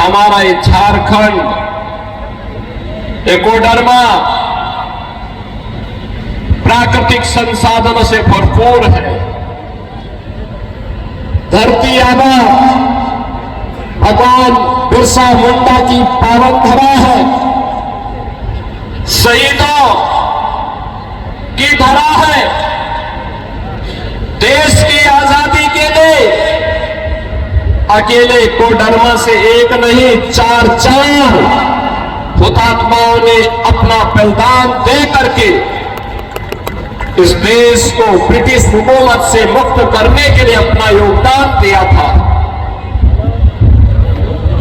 हमारा ये झारखंड एकोडर्मा प्राकृतिक संसाधनों से भरपूर है। धरती आबा भगवान बिरसा मुंडा की पावन धरा है, शहीदों की धरा है। देश की आजादी के लिए अकेले कोडरमा से एक नहीं 4 हुतात्माओं ने अपना बलिदान दे करके इस देश को ब्रिटिश हुकूमत से मुक्त करने के लिए अपना योगदान दिया था।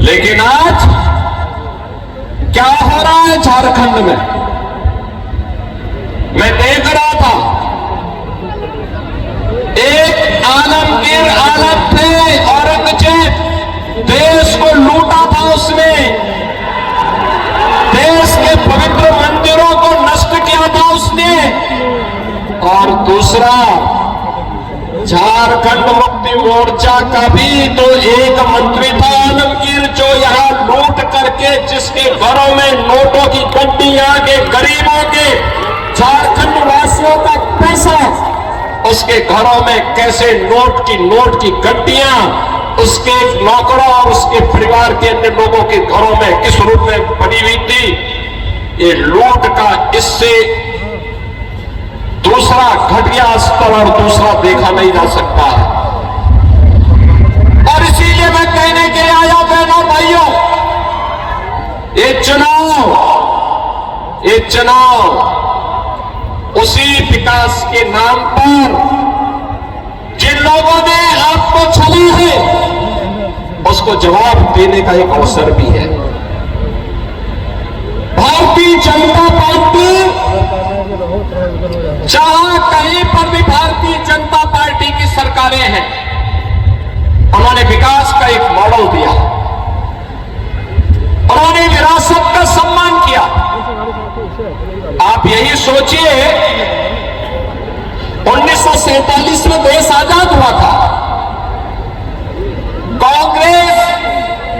लेकिन आज क्या हो रहा है झारखंड में, मैं देख रहा था। एक आलमगीर आलम थे, औरंगजेब, देश को लूटा था उसने, देश के पवित्र मंदिरों को नष्ट किया था उसने। और दूसरा, झारखंड मुक्ति मोर्चा का भी तो एक मंत्री था आलमगीर, जो यहां लूट करके जिसके घरों में नोटों की गड्डियां के गरीबों के झारखंड वासियों का पैसा उसके घरों में कैसे नोट की गड्डियां उसके नौकरों और उसके परिवार के अन्य लोगों के घरों में किस रूप में बनी हुई थी। ये लूट का इससे दूसरा घटिया स्तर और दूसरा देखा नहीं जा सकता। और इसीलिए मैं कहने के लिए आया बहनों भाइयों, ये चुनाव उसी विकास के नाम पर जिन लोगों ने आपको छला है उसको जवाब देने का एक अवसर भी है। भारतीय जनता पार्टी जहां कहीं पर भी भारतीय जनता पार्टी की सरकारें हैं, उन्होंने विकास का एक मॉडल दिया, उन्होंने विरासत का सम्मान किया। आप यही सोचिए, 1947 में देश आजाद हुआ था, कांग्रेस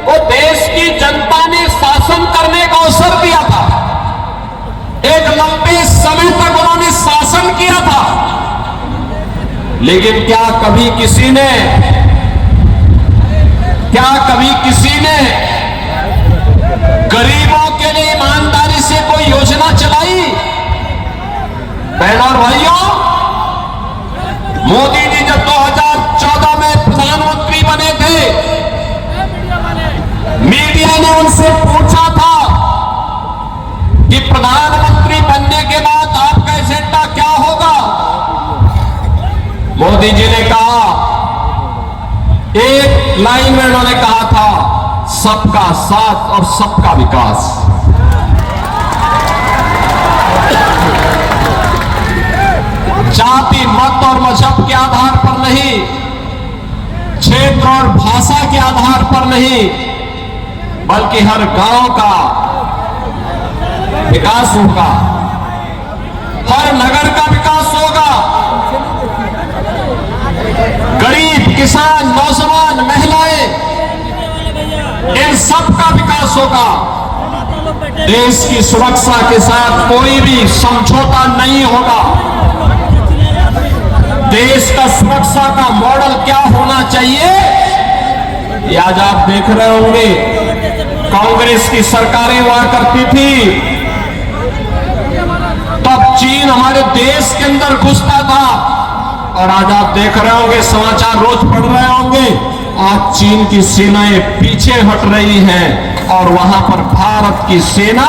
को देश की जनता ने शासन करने का अवसर दिया था, एक लंबे समय तक उन्होंने शासन किया था। लेकिन क्या कभी किसी ने गरीबों के लिए ईमानदारी से कोई योजना चलाई? बहनों और भाइयों, मोदी जी जब 2014 में प्रधानमंत्री बने थे, मीडिया ने उनसे पूछा था कि प्रधानमंत्री बनने के बाद आपका एजेंडा क्या होगा। मोदी जी ने कहा, एक लाइन में उन्होंने कहा था, सबका साथ और सबका विकास। जाति, मत और मजहब के आधार पर नहीं, क्षेत्र और भाषा के आधार पर नहीं, बल्कि हर गांव का विकास होगा, हर नगर का विकास होगा, गरीब, किसान, नौजवान, महिलाएं, इन सब का विकास होगा। देश की सुरक्षा के साथ कोई भी समझौता नहीं होगा। देश का सुरक्षा का मॉडल क्या होना चाहिए, ये आज आप देख रहे होंगे। कांग्रेस की सरकारें हुआ करती थी, तब चीन हमारे देश के अंदर घुसता था, और आज आप देख रहे होंगे, समाचार रोज पढ़ रहे होंगे, आज चीन की सेनाएं पीछे हट रही हैं और वहां पर भारत की सेना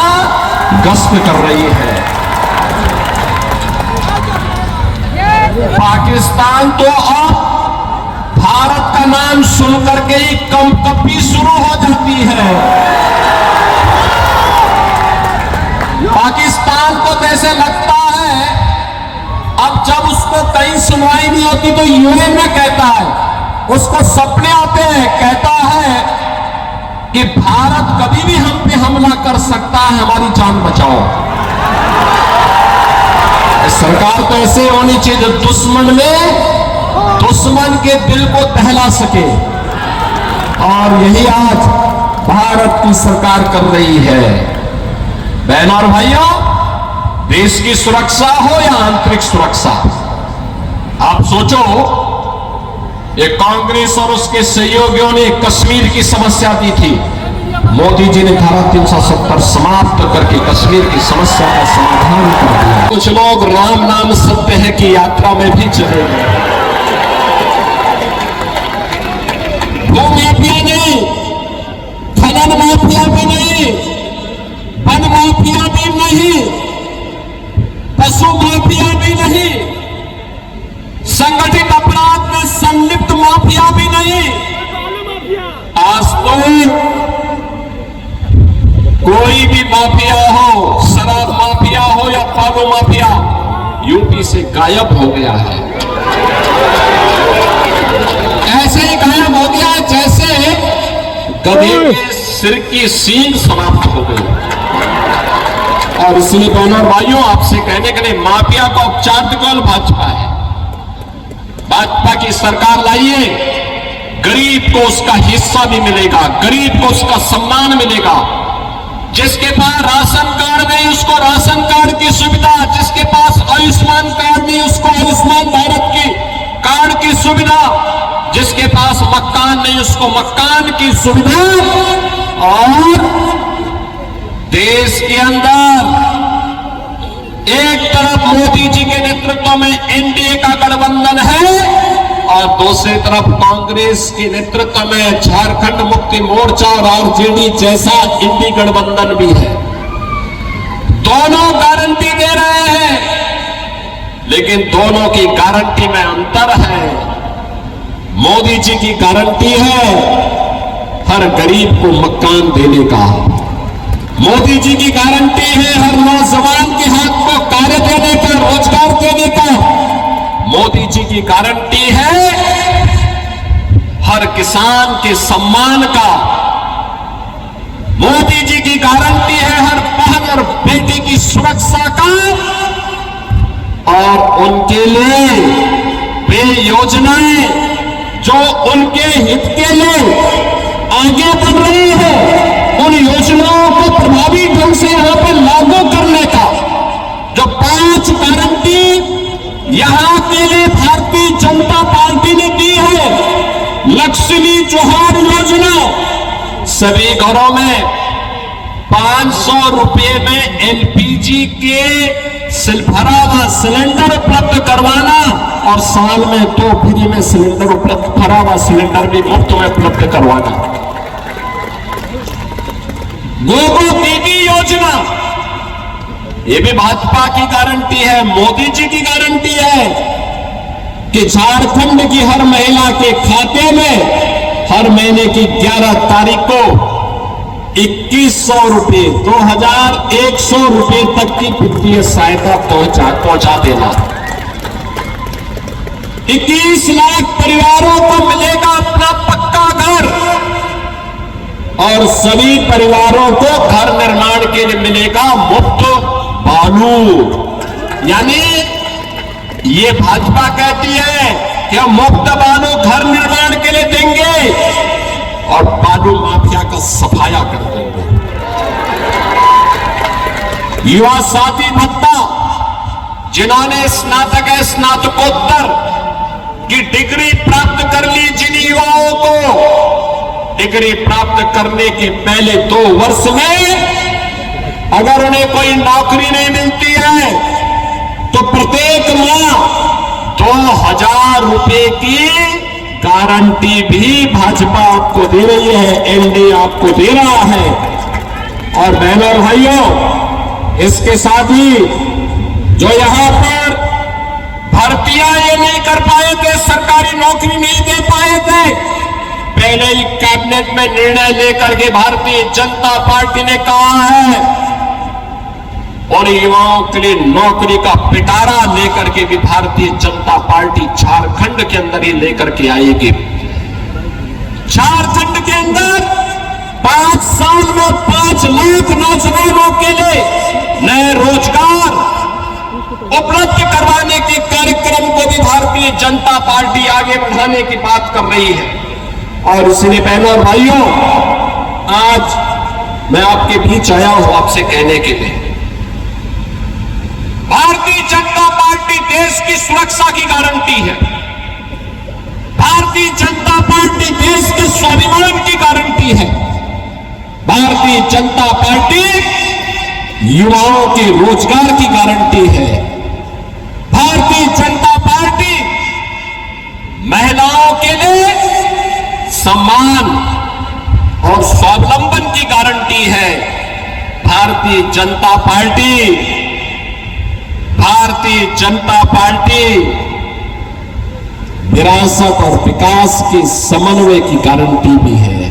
गश्त कर रही है। पाकिस्तान तो अब भारत का नाम सुनकर के ही कंपकपी शुरू हो जाती है। पाकिस्तान को जैसे लगता है, अब जब उसको कहीं सुनवाई नहीं होती तो यूएन में कहता है, उसको सपने आते हैं, कहता है कि भारत कभी भी हम पे हमला कर सकता है, हमारी जान बचाओ। सरकार तो ऐसे होनी चाहिए जो दुश्मन के दिल को दहला सके। और यही आज भारत की सरकार कर रही है। बहनों और भाइयों, देश की सुरक्षा हो या आंतरिक सुरक्षा, आप सोचो, ये कांग्रेस और उसके सहयोगियों ने कश्मीर की समस्या दी थी, मोदी जी ने धारा 370 समाप्त करके कश्मीर की समस्या का समाधान कर दिया। कुछ लोग राम नाम सत्य है की यात्रा में भी चलेंगे। भू माफिया नहीं, खनन माफिया भी नहीं, वन माफिया भी नहीं, पशु माफिया भी नहीं, संगठित अपराध में संलिप्त माफिया भी नहीं। आज तो कोई भी माफिया हो, शराब माफिया हो या बालू माफिया, यूपी से गायब हो गया है। ऐसे ही गायब हो गया जैसे गधे के सिर की सींग समाप्त हो गई। और इसलिए बहनों और भाइयों, आपसे कहने के लिए माफिया का उपचार केवल भाजपा है। भाजपा की सरकार लाइए, गरीब को उसका हिस्सा भी मिलेगा, गरीब को उसका सम्मान मिलेगा। जिसके पास राशन कार्ड नहीं उसको राशन कार्ड की सुविधा, जिसके पास आयुष्मान कार्ड नहीं उसको आयुष्मान भारत की कार्ड की सुविधा, जिसके पास मकान नहीं उसको मकान की सुविधा। और देश के अंदर एक तरफ मोदी जी के नेतृत्व में एनडीए का गठबंधन है और दूसरी तरफ कांग्रेस के नेतृत्व में झारखंड मुक्ति मोर्चा और आरजेडी जैसा इंडी गठबंधन भी है। दोनों गारंटी दे रहे हैं, लेकिन दोनों की गारंटी में अंतर है। मोदी जी की गारंटी है हर गरीब को मकान देने का, मोदी जी की गारंटी है हर नौजवान के हाथ को कार्य देने का, रोजगार देने का। मोदी जी की गारंटी है हर किसान के सम्मान का। मोदी जी की गारंटी है हर बहन और बेटी की सुरक्षा का। और उनके लिए वे योजनाएं जो उनके हित के लिए आगे बढ़ रही है, उन योजनाओं को प्रभावी ढंग से यहां पर लागू करने का जो 5 गारंटी यहां के लिए भारतीय जनता पार्टी ने दी है। लक्ष्मी जोहार योजना, सभी घरों में 500 रुपए में एलपीजी के भरा हुआ सिलेंडर उपलब्ध करवाना और साल में 2 फ्री में सिलेंडर उपलब्ध, भरा हुआ सिलेंडर भी मुफ्त में उपलब्ध करवाना। गोगो दीदी योजना, ये भी भाजपा की गारंटी है, मोदी जी की गारंटी है कि झारखंड की हर महिला के खाते में हर महीने की 11 तारीख को 2100 रुपए, 2100 रुपए तक की वित्तीय सहायता पहुंचा देना। 21 लाख परिवारों को मिलेगा अपना पक्का घर और सभी परिवारों को घर निर्माण के लिए मिलेगा मुफ्त बालू। यानी ये भाजपा कहती है कि हम मुफ्त बालू घर निर्माण के लिए देंगे और बालू माफिया का सफाया कर देंगे। युवा साथी भत्ता, जिन्होंने स्नातक है स्नातकोत्तर की डिग्री प्राप्त कर ली, जिन युवाओं को डिग्री प्राप्त करने के पहले 2 वर्ष में अगर उन्हें कोई नौकरी नहीं मिलती है तो प्रत्येक माह 2000 रुपए की गारंटी भी भाजपा आपको दे रही है, एनडीए आपको दे रहा है। और बहनों और भाइयों, इसके साथ ही जो यहां पर भर्तियां ये नहीं कर पाए थे, सरकारी नौकरी नहीं दे पाए थे, पहले ही कैबिनेट में निर्णय लेकर के भारतीय जनता पार्टी ने कहा है और युवाओं के लिए नौकरी का पिटारा लेकर के भी भारतीय जनता पार्टी झारखंड के अंदर ही लेकर के आएगी। झारखंड के अंदर 5 साल में 5 लाख नौजवानों के लिए नए रोजगार उपलब्ध करवाने के कार्यक्रम को भी भारतीय जनता पार्टी आगे बढ़ाने की बात कर रही है। और इसलिए बहनों और भाइयों, आज मैं आपके बीच आया हूं आपसे कहने के लिए, भारतीय जनता पार्टी देश की सुरक्षा की गारंटी है। भारतीय जनता पार्टी देश के स्वाभिमान की गारंटी है। भारतीय जनता पार्टी युवाओं के रोजगार की गारंटी है। भारतीय जनता पार्टी महिलाओं के लिए सम्मान और स्वावलंबन की गारंटी है। भारतीय जनता पार्टी विरासत और विकास के समन्वय की गारंटी भी है।